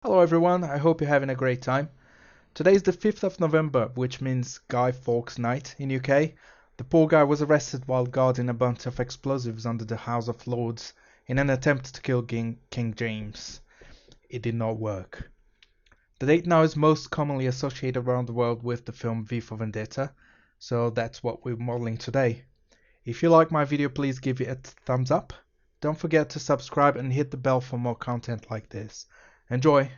Hello everyone, I hope you're having a great time. Today is the 5th of November, which means Guy Fawkes Night in UK. The poor guy was arrested while guarding a bunch of explosives under the House of Lords in an attempt to kill King James. It did not work. The date now is most commonly associated around the world with the film V for Vendetta, so that's what we're modeling today. If you like my video, please give it a thumbs up. Don't forget to subscribe and hit the bell for more content like this. Enjoy!